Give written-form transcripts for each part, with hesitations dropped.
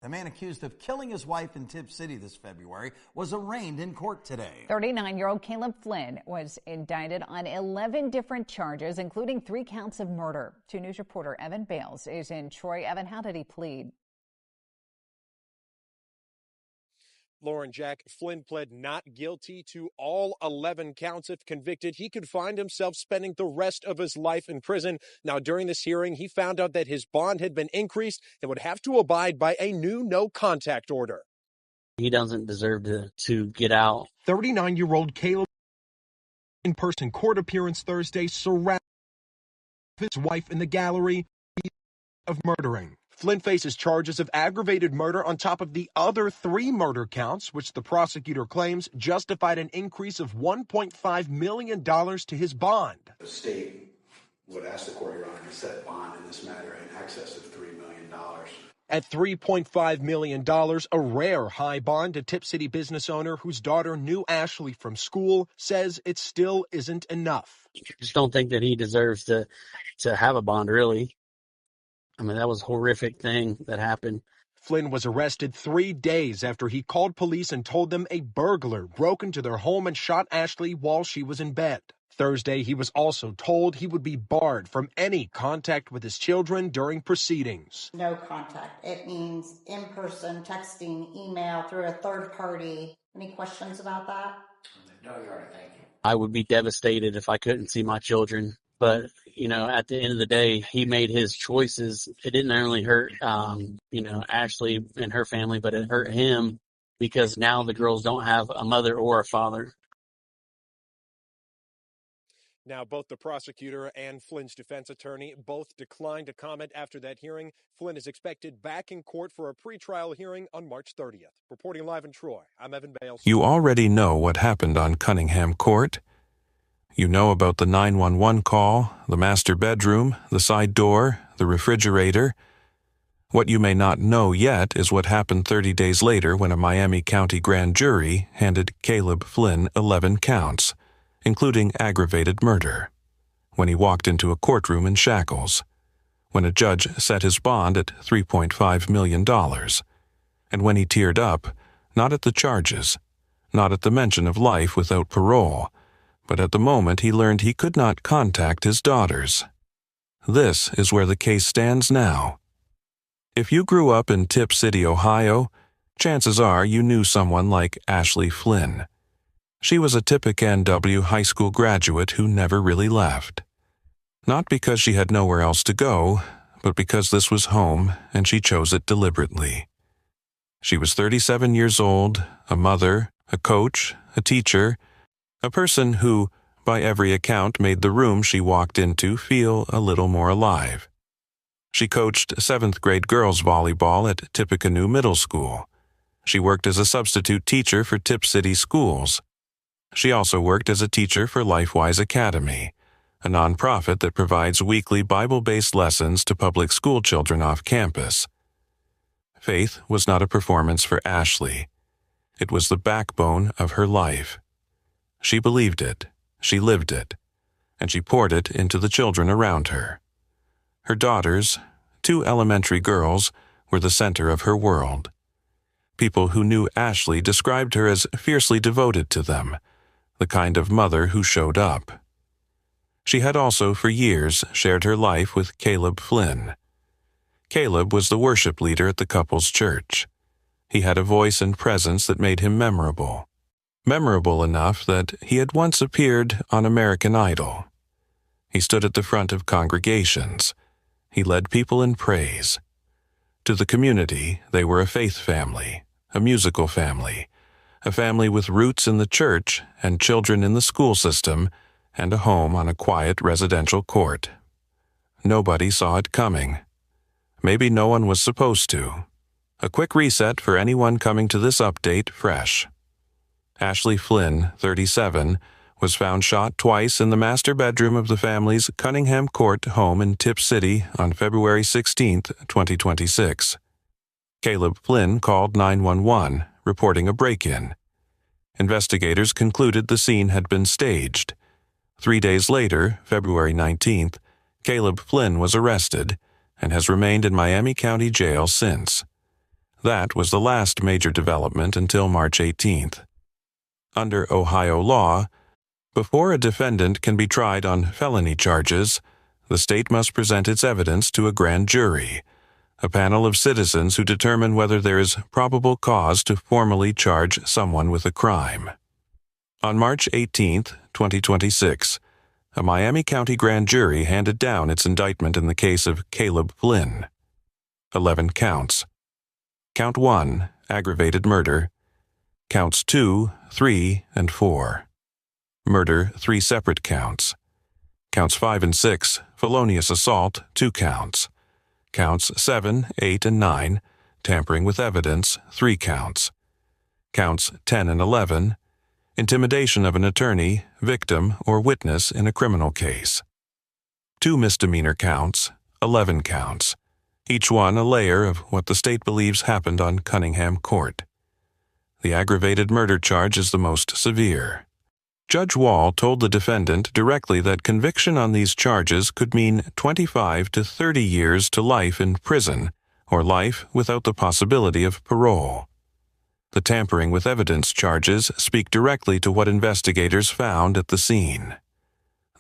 The man accused of killing his wife in Tipp City this February was arraigned in court today. 39-year-old Caleb Flynn was indicted on 11 different charges, including 3 counts of murder. 2 News reporter Evan Bales is in Troy. Evan, how did he plead? Lauren, Jack, Flynn pled not guilty to all 11 counts. If convicted, he could find himself spending the rest of his life in prison. Now, during this hearing, he found out that his bond had been increased and would have to abide by a new no-contact order. He doesn't deserve to get out. 39-year-old Caleb in-person court appearance Thursday surrounded his wife in the gallery of murdering. Flynn faces charges of aggravated murder on top of the other 3 murder counts, which the prosecutor claims justified an increase of $1.5 million to his bond. The state would ask the court, Your Honor, to set bond in this matter in excess of $3 million. At $3.5 million, a rare high bond, a Tipp City business owner whose daughter knew Ashley from school says it still isn't enough. I just don't think that he deserves to have a bond, really. I mean, that was a horrific thing that happened. Flynn was arrested 3 days after he called police and told them a burglar broke into their home and shot Ashley while she was in bed. Thursday, he was also told he would be barred from any contact with his children during proceedings. No contact. It means in-person, texting, email, through a third party. Any questions about that? No, Your Honor, thank you. I would be devastated if I couldn't see my children. But, at the end of the day, he made his choices. It didn't only hurt, Ashley and her family, but it hurt him because now the girls don't have a mother or a father. Now, both the prosecutor and Flynn's defense attorney both declined to comment after that hearing. Flynn is expected back in court for a pretrial hearing on March 30th. Reporting live in Troy, I'm Evan Bales. You already know what happened on Cunningham Court. You know about the 911 call, the master bedroom, the side door, the refrigerator. What you may not know yet is what happened 30 days later when a Miami County grand jury handed Caleb Flynn 11 counts, including aggravated murder, when he walked into a courtroom in shackles, when a judge set his bond at $3.5 million, and when he teared up, not at the charges, not at the mention of life without parole, but at the moment he learned he could not contact his daughters. This is where the case stands now. If you grew up in Tipp City, Ohio, chances are you knew someone like Ashley Flynn. She was a Tippecanoe high school graduate who never really left. Not because she had nowhere else to go, but because this was home and she chose it deliberately. She was 37 years old, a mother, a coach, a teacher, a person who, by every account, made the room she walked into feel a little more alive. She coached 7th grade girls volleyball at Tippecanoe Middle School. She worked as a substitute teacher for Tipp City schools. She also worked as a teacher for LifeWise Academy, a nonprofit that provides weekly Bible-based lessons to public school children off campus. Faith was not a performance for Ashley. It was the backbone of her life. She believed it, she lived it, and she poured it into the children around her. Her daughters, 2 elementary girls, were the center of her world. People who knew Ashley described her as fiercely devoted to them, the kind of mother who showed up. She had also for years shared her life with Caleb Flynn. Caleb was the worship leader at the couple's church. He had a voice and presence that made him memorable. Memorable enough that he had once appeared on American Idol. He stood at the front of congregations. He led people in praise. To the community, they were a faith family, a musical family, a family with roots in the church and children in the school system, and a home on a quiet residential court. Nobody saw it coming. Maybe no one was supposed to. A quick reset for anyone coming to this update fresh. Ashley Flynn, 37, was found shot twice in the master bedroom of the family's Cunningham Court home in Tipp City on February 16, 2026. Caleb Flynn called 911, reporting a break-in. Investigators concluded the scene had been staged. 3 days later, February 19th, Caleb Flynn was arrested and has remained in Miami County Jail since. That was the last major development until March 18th. Under Ohio law, before a defendant can be tried on felony charges, the state must present its evidence to a grand jury, a panel of citizens who determine whether there is probable cause to formally charge someone with a crime. On March 18, 2026, a Miami County grand jury handed down its indictment in the case of Caleb Flynn. 11 counts. Count 1, aggravated murder. Counts 2, 3, and 4. Murder, 3 separate counts. Counts 5 and 6, felonious assault, 2 counts. Counts 7, 8, and 9, tampering with evidence, 3 counts. Counts 10 and 11, intimidation of an attorney, victim, or witness in a criminal case. 2 misdemeanor counts, 11 counts, each one a layer of what the state believes happened on Cunningham Court. The aggravated murder charge is the most severe. Judge Wall told the defendant directly that conviction on these charges could mean 25 to 30 years to life in prison, or life without the possibility of parole. The tampering with evidence charges speak directly to what investigators found at the scene.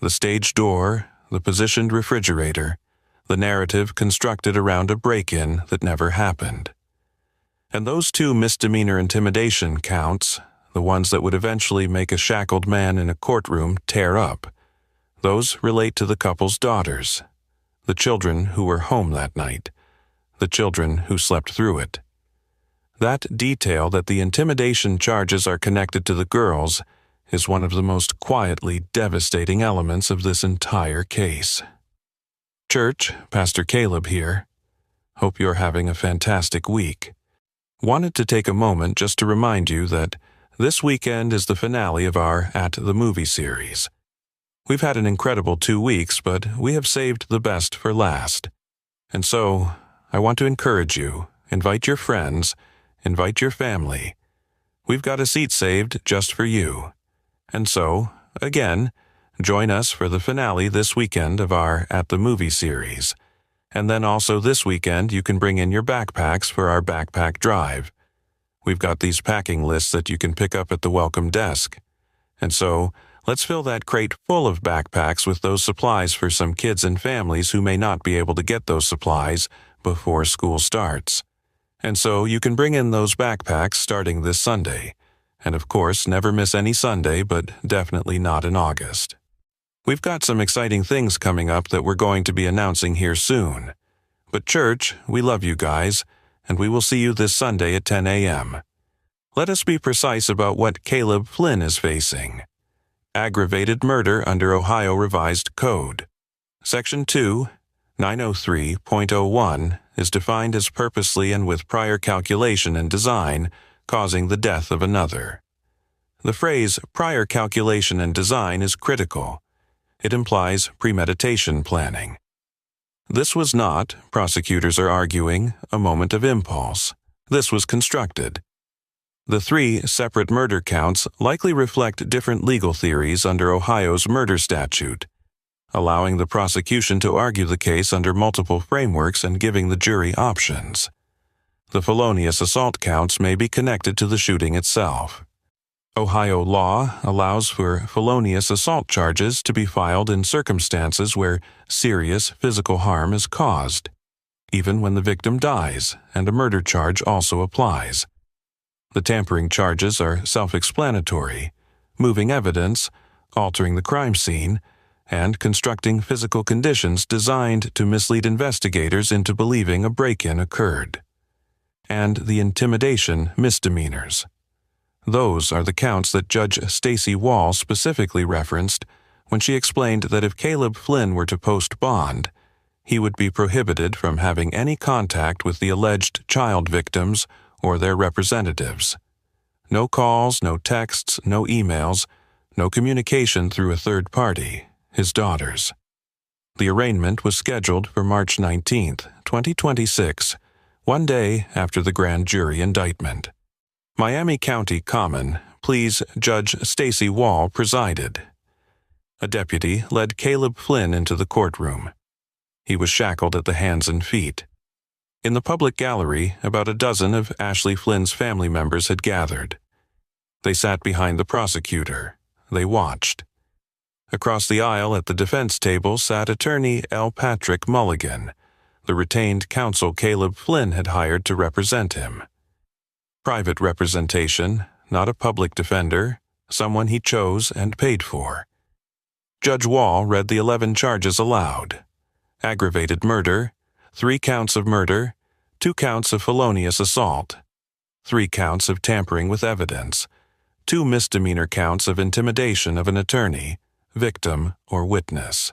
The stage door, the positioned refrigerator, the narrative constructed around a break-in that never happened. And those 2 misdemeanor intimidation counts, the ones that would eventually make a shackled man in a courtroom tear up, those relate to the couple's daughters, the children who were home that night, the children who slept through it. That detail that the intimidation charges are connected to the girls is one of the most quietly devastating elements of this entire case. Church, Pastor Caleb here. Hope you're having a fantastic week. Wanted to take a moment just to remind you that this weekend is the finale of our At the Movie series. We've had an incredible 2 weeks, but we have saved the best for last. And so, I want to encourage you, invite your friends, invite your family. We've got a seat saved just for you. And so, again, join us for the finale this weekend of our At the Movie series. And then also this weekend you can bring in your backpacks for our backpack drive. We've got these packing lists that you can pick up at the welcome desk. And so, let's fill that crate full of backpacks with those supplies for some kids and families who may not be able to get those supplies before school starts. And so you can bring in those backpacks starting this Sunday. And of course, never miss any Sunday, but definitely not in August. We've got some exciting things coming up that we're going to be announcing here soon. But church, we love you guys, and we will see you this Sunday at 10 a.m. Let us be precise about what Caleb Flynn is facing. Aggravated murder under Ohio Revised Code. Section 2, 903.01 is defined as purposely and with prior calculation and design causing the death of another. The phrase prior calculation and design is critical. It implies premeditation planning. This was not, prosecutors are arguing, a moment of impulse. This was constructed. The 3 separate murder counts likely reflect different legal theories under Ohio's murder statute, allowing the prosecution to argue the case under multiple frameworks and giving the jury options. The felonious assault counts may be connected to the shooting itself. Ohio law allows for felonious assault charges to be filed in circumstances where serious physical harm is caused, even when the victim dies, and a murder charge also applies. The tampering charges are self-explanatory: moving evidence, altering the crime scene, and constructing physical conditions designed to mislead investigators into believing a break-in occurred. And the intimidation misdemeanors. Those are the counts that Judge Stacey Wall specifically referenced when she explained that if Caleb Flynn were to post bond, he would be prohibited from having any contact with the alleged child victims or their representatives. No calls, no texts, no emails, no communication through a third party, his daughters. The arraignment was scheduled for March 19, 2026, one day after the grand jury indictment. Miami County Common Pleas Judge Stacey Wall presided. A deputy led Caleb Flynn into the courtroom. He was shackled at the hands and feet. In the public gallery, about a dozen of Ashley Flynn's family members had gathered. They sat behind the prosecutor. They watched. Across the aisle at the defense table sat attorney L. Patrick Mulligan, the retained counsel Caleb Flynn had hired to represent him. Private representation, not a public defender, someone he chose and paid for. Judge Wall read the 11 charges aloud. Aggravated murder, 3 counts of murder, 2 counts of felonious assault, 3 counts of tampering with evidence, 2 misdemeanor counts of intimidation of an attorney, victim, or witness.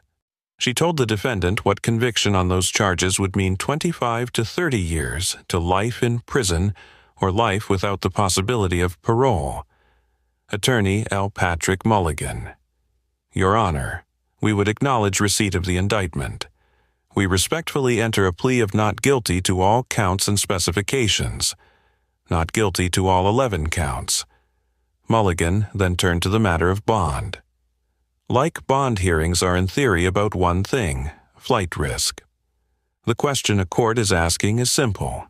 She told the defendant what conviction on those charges would mean 25 to 30 years to life in prison or life without the possibility of parole. Attorney L. Patrick Mulligan. Your Honor, we would acknowledge receipt of the indictment. We respectfully enter a plea of not guilty to all counts and specifications. Not guilty to all 11 counts. Mulligan then turned to the matter of bond. Like bond hearings are in theory about one thing, flight risk. The question a court is asking is simple.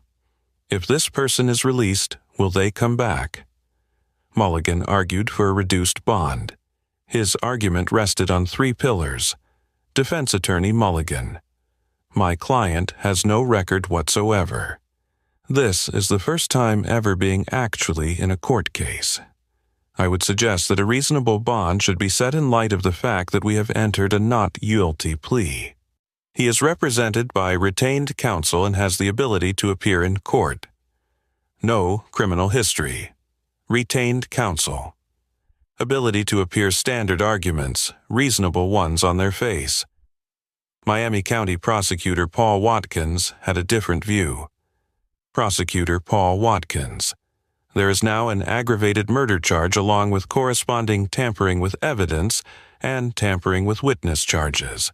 If this person is released, will they come back? Mulligan argued for a reduced bond. His argument rested on 3 pillars. Defense attorney Mulligan. My client has no record whatsoever. This is the first time ever being actually in a court case. I would suggest that a reasonable bond should be set in light of the fact that we have entered a not guilty plea. He is represented by retained counsel and has the ability to appear in court. No criminal history. Retained counsel. Ability to appear standard arguments, reasonable ones on their face. Miami County Prosecutor Paul Watkins had a different view. Prosecutor Paul Watkins. There is now an aggravated murder charge along with corresponding tampering with evidence and tampering with witness charges.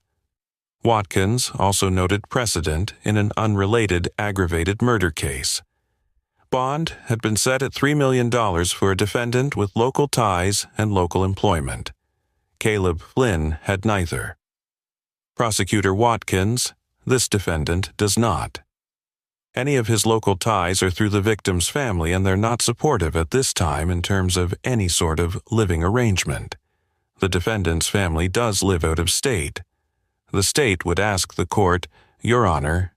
Watkins also noted precedent in an unrelated aggravated murder case. Bond had been set at $3 million for a defendant with local ties and local employment. Caleb Flynn had neither. Prosecutor Watkins, this defendant does not. Any of his local ties are through the victim's family, and they're not supportive at this time in terms of any sort of living arrangement. The defendant's family does live out of state. The state would ask the court, Your Honor,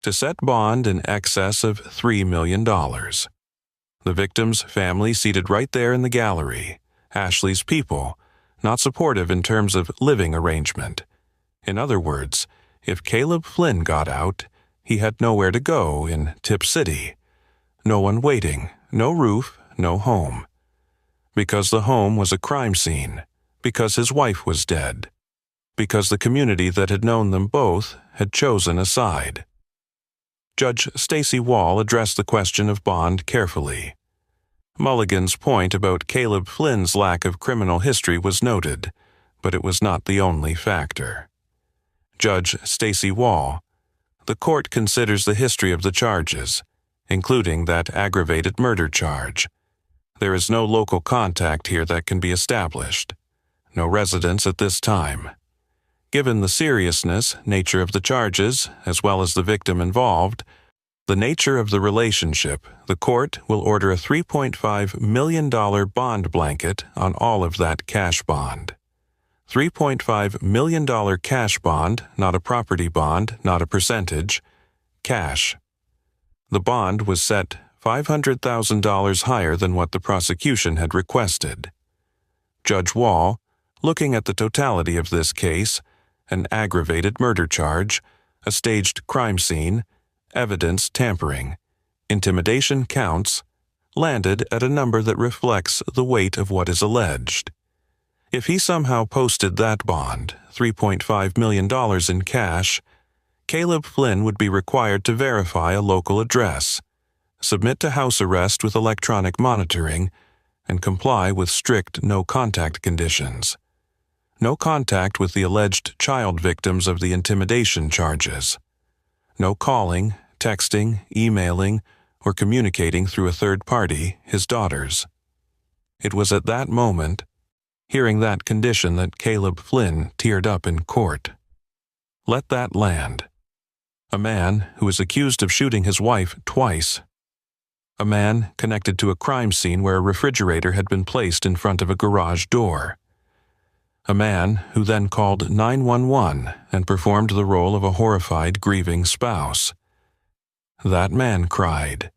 to set bond in excess of $3 million. The victim's family seated right there in the gallery, Ashley's people, not supportive in terms of living arrangement. In other words, if Caleb Flynn got out, he had nowhere to go in Tip City. No one waiting, no roof, no home. Because the home was a crime scene. Because his wife was dead. Because the community that had known them both had chosen a side. Judge Stacy Wall addressed the question of bond carefully. Mulligan's point about Caleb Flynn's lack of criminal history was noted, but it was not the only factor. Judge Stacy Wall. The court considers the history of the charges, including that aggravated murder charge. There is no local contact here that can be established. No residence at this time. Given the seriousness, nature of the charges, as well as the victim involved, the nature of the relationship, the court will order a $3.5 million bond blanket on all of that cash bond. $3.5 million cash bond, not a property bond, not a percentage, cash. The bond was set $500,000 higher than what the prosecution had requested. Judge Wall, looking at the totality of this case, an aggravated murder charge, a staged crime scene, evidence tampering, intimidation counts, landed at a number that reflects the weight of what is alleged. If he somehow posted that bond, $3.5 million in cash, Caleb Flynn would be required to verify a local address, submit to house arrest with electronic monitoring, and comply with strict no-contact conditions. No contact with the alleged child victims of the intimidation charges. No calling, texting, emailing, or communicating through a third party, his daughters. It was at that moment, hearing that condition, that Caleb Flynn teared up in court. Let that land. A man who is accused of shooting his wife twice. A man connected to a crime scene where a refrigerator had been placed in front of a garage door. A man who then called 911 and performed the role of a horrified, grieving spouse. That man cried.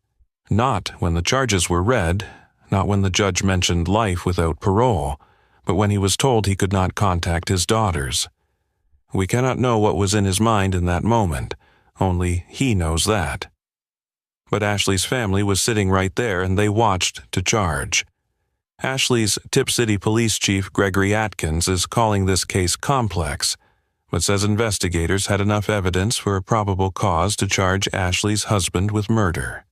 Not when the charges were read, not when the judge mentioned life without parole, but when he was told he could not contact his daughters. We cannot know what was in his mind in that moment, only he knows that. But Ashley's family was sitting right there and they watched to charge. Ashley's Tip City Police Chief Gregory Atkins is calling this case complex, but says investigators had enough evidence for a probable cause to charge Ashley's husband with murder.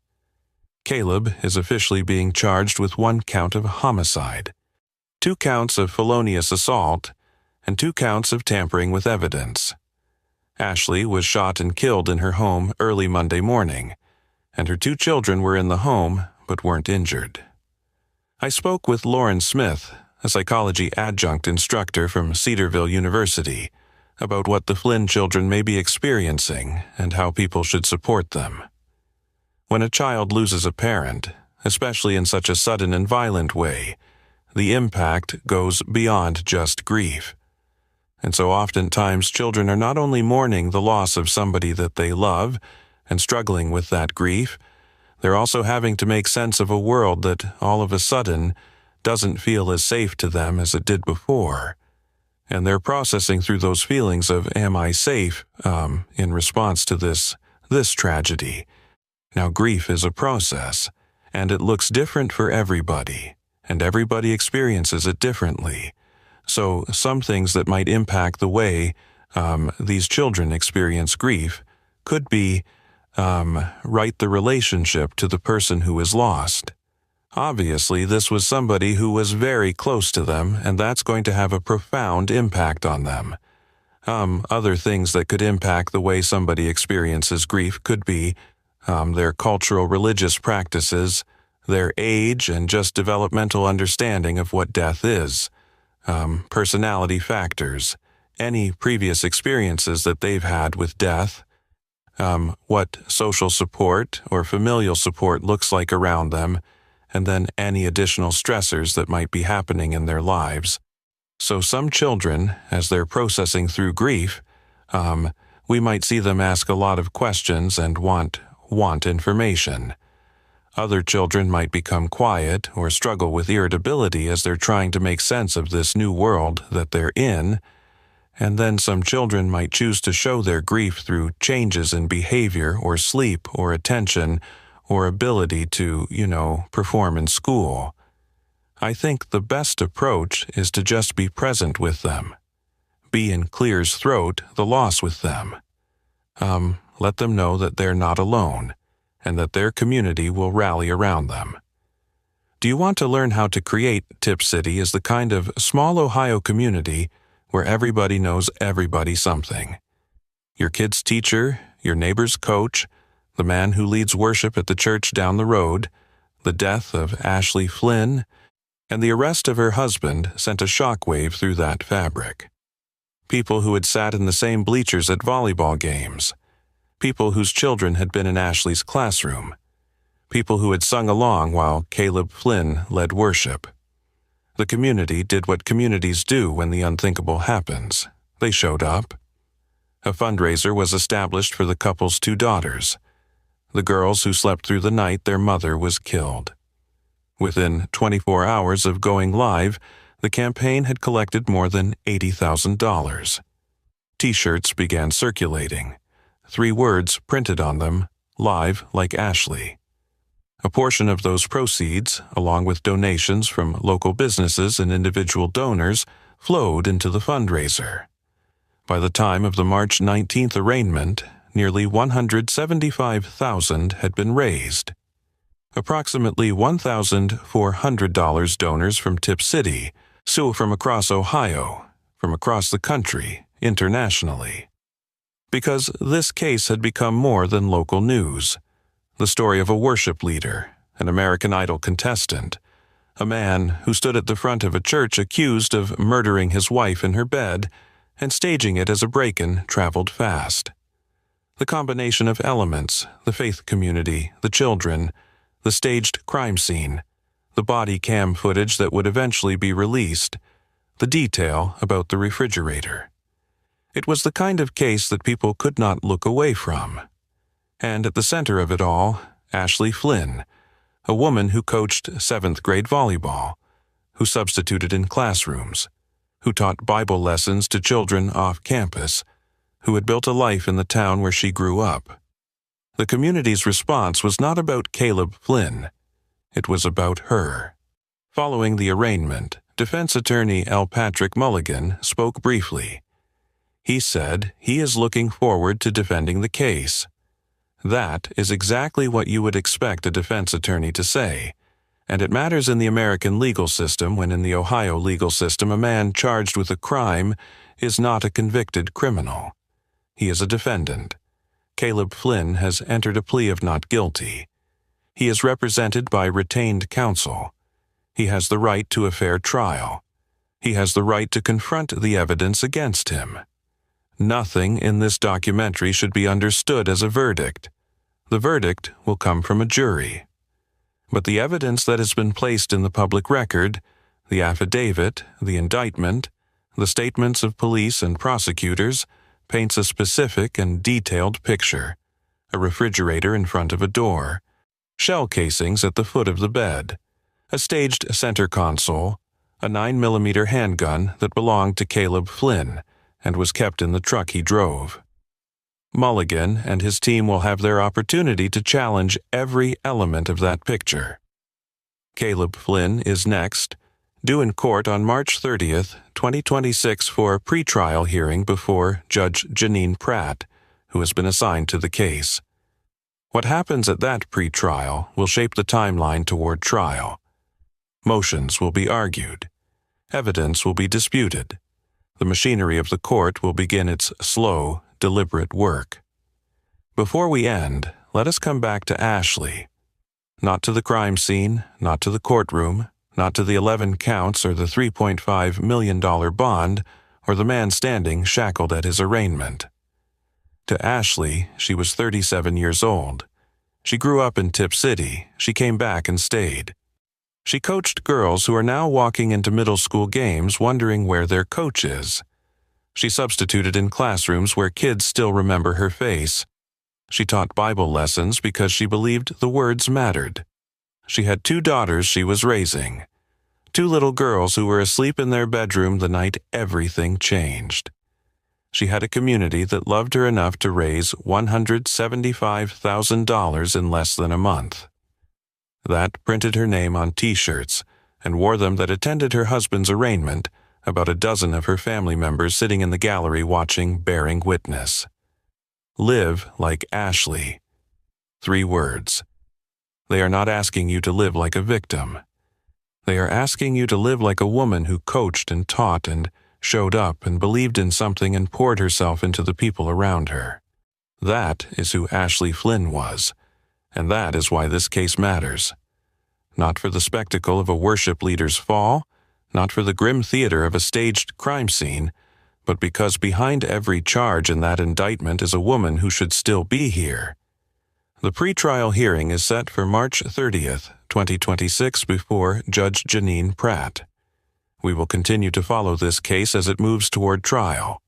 Caleb is officially being charged with 1 count of homicide, 2 counts of felonious assault, and 2 counts of tampering with evidence. Ashley was shot and killed in her home early Monday morning, and her 2 children were in the home but weren't injured. I spoke with Lauren Smith, a psychology adjunct instructor from Cedarville University, about what the Flynn children may be experiencing and how people should support them. When a child loses a parent, especially in such a sudden and violent way, the impact goes beyond just grief. And so oftentimes children are not only mourning the loss of somebody that they love and struggling with that grief, they're also having to make sense of a world that all of a sudden doesn't feel as safe to them as it did before. And they're processing through those feelings of, am I safe, in response to this tragedy. Now, grief is a process, and it looks different for everybody, and everybody experiences it differently. So some things that might impact the way these children experience grief could be right the relationship to the person who is lost. Obviously, this was somebody who was very close to them, and that's going to have a profound impact on them. Other things that could impact the way somebody experiences grief could be their cultural religious practices, their age, and just developmental understanding of what death is, personality factors, any previous experiences that they've had with death, what social support or familial support looks like around them, and then any additional stressors that might be happening in their lives. So some children, as they're processing through grief, we might see them ask a lot of questions and want information. Other children might become quiet or struggle with irritability as they're trying to make sense of this new world that they're in. And then some children might choose to show their grief through changes in behavior or sleep or attention or ability to, perform in school. I think the best approach is to just be present with them. Be in clear's throat the loss with them. Let them know that they're not alone and that their community will rally around them. Do you want to learn how to create Tip City as the kind of small Ohio community where everybody knows everybody something? Your kid's teacher, your neighbor's coach, the man who leads worship at the church down the road, the death of Ashley Flynn, and the arrest of her husband sent a shockwave through that fabric. People who had sat in the same bleachers at volleyball games. People whose children had been in Ashley's classroom. People who had sung along while Caleb Flynn led worship. The community did what communities do when the unthinkable happens. They showed up. A fundraiser was established for the couple's 2 daughters. The girls who slept through the night their mother was killed. Within 24 hours of going live, the campaign had collected more than $80,000. T-shirts began circulating. 3 words printed on them, "Live like Ashley." A portion of those proceeds, along with donations from local businesses and individual donors, flowed into the fundraiser. By the time of the March 19th arraignment, nearly $175,000 had been raised. Approximately $1,400 donors from Tip City, so from across Ohio, from across the country, internationally. Because this case had become more than local news. The story of a worship leader, an American Idol contestant, a man who stood at the front of a church accused of murdering his wife in her bed and staging it as a break-in traveled fast. The combination of elements, the faith community, the children, the staged crime scene, the body cam footage that would eventually be released, the detail about the refrigerator. It was the kind of case that people could not look away from. And at the center of it all, Ashley Flynn, a woman who coached 7th grade volleyball, who substituted in classrooms, who taught Bible lessons to children off campus, who had built a life in the town where she grew up. The community's response was not about Caleb Flynn. It was about her. Following the arraignment, defense attorney L. Patrick Mulligan spoke briefly. He said he is looking forward to defending the case. That is exactly what you would expect a defense attorney to say, and it matters in the American legal system when in the Ohio legal system a man charged with a crime is not a convicted criminal. He is a defendant. Caleb Flynn has entered a plea of not guilty. He is represented by retained counsel. He has the right to a fair trial. He has the right to confront the evidence against him. Nothing in this documentary should be understood as a verdict. The verdict will come from a jury. But the evidence that has been placed in the public record, the affidavit, the indictment, the statements of police and prosecutors, paints a specific and detailed picture. A refrigerator in front of a door, shell casings at the foot of the bed, a staged center console, a 9mm handgun that belonged to Caleb Flynn and was kept in the truck he drove. Mulligan and his team will have their opportunity to challenge every element of that picture. Caleb Flynn is next, due in court on March 30th, 2026 for a pretrial hearing before Judge Janine Pratt, who has been assigned to the case. What happens at that pretrial will shape the timeline toward trial. Motions will be argued. Evidence will be disputed. The machinery of the court will begin its slow, deliberate work. Before we end, let us come back to Ashley. Not to the crime scene, not to the courtroom, not to the 11 counts or the $3.5 million bond, or the man standing shackled at his arraignment. To Ashley, she was 37 years old. She grew up in Tip City. She came back and stayed. She coached girls who are now walking into middle school games wondering where their coach is. She substituted in classrooms where kids still remember her face. She taught Bible lessons because she believed the words mattered. She had 2 daughters she was raising. 2 little girls who were asleep in their bedroom the night everything changed. She had a community that loved her enough to raise $175,000 in less than a month. That printed her name on T-shirts and wore them that attended her husband's arraignment, about a dozen of her family members sitting in the gallery watching, bearing witness. Live like Ashley. 3 words. They are not asking you to live like a victim. They are asking you to live like a woman who coached and taught and showed up and believed in something and poured herself into the people around her. That is who Ashley Flynn was, and that is why this case matters. Not for the spectacle of a worship leader's fall, not for the grim theater of a staged crime scene, but because behind every charge in that indictment is a woman who should still be here. The pretrial hearing is set for March 30th, 2026 before Judge Janine Pratt. We will continue to follow this case as it moves toward trial.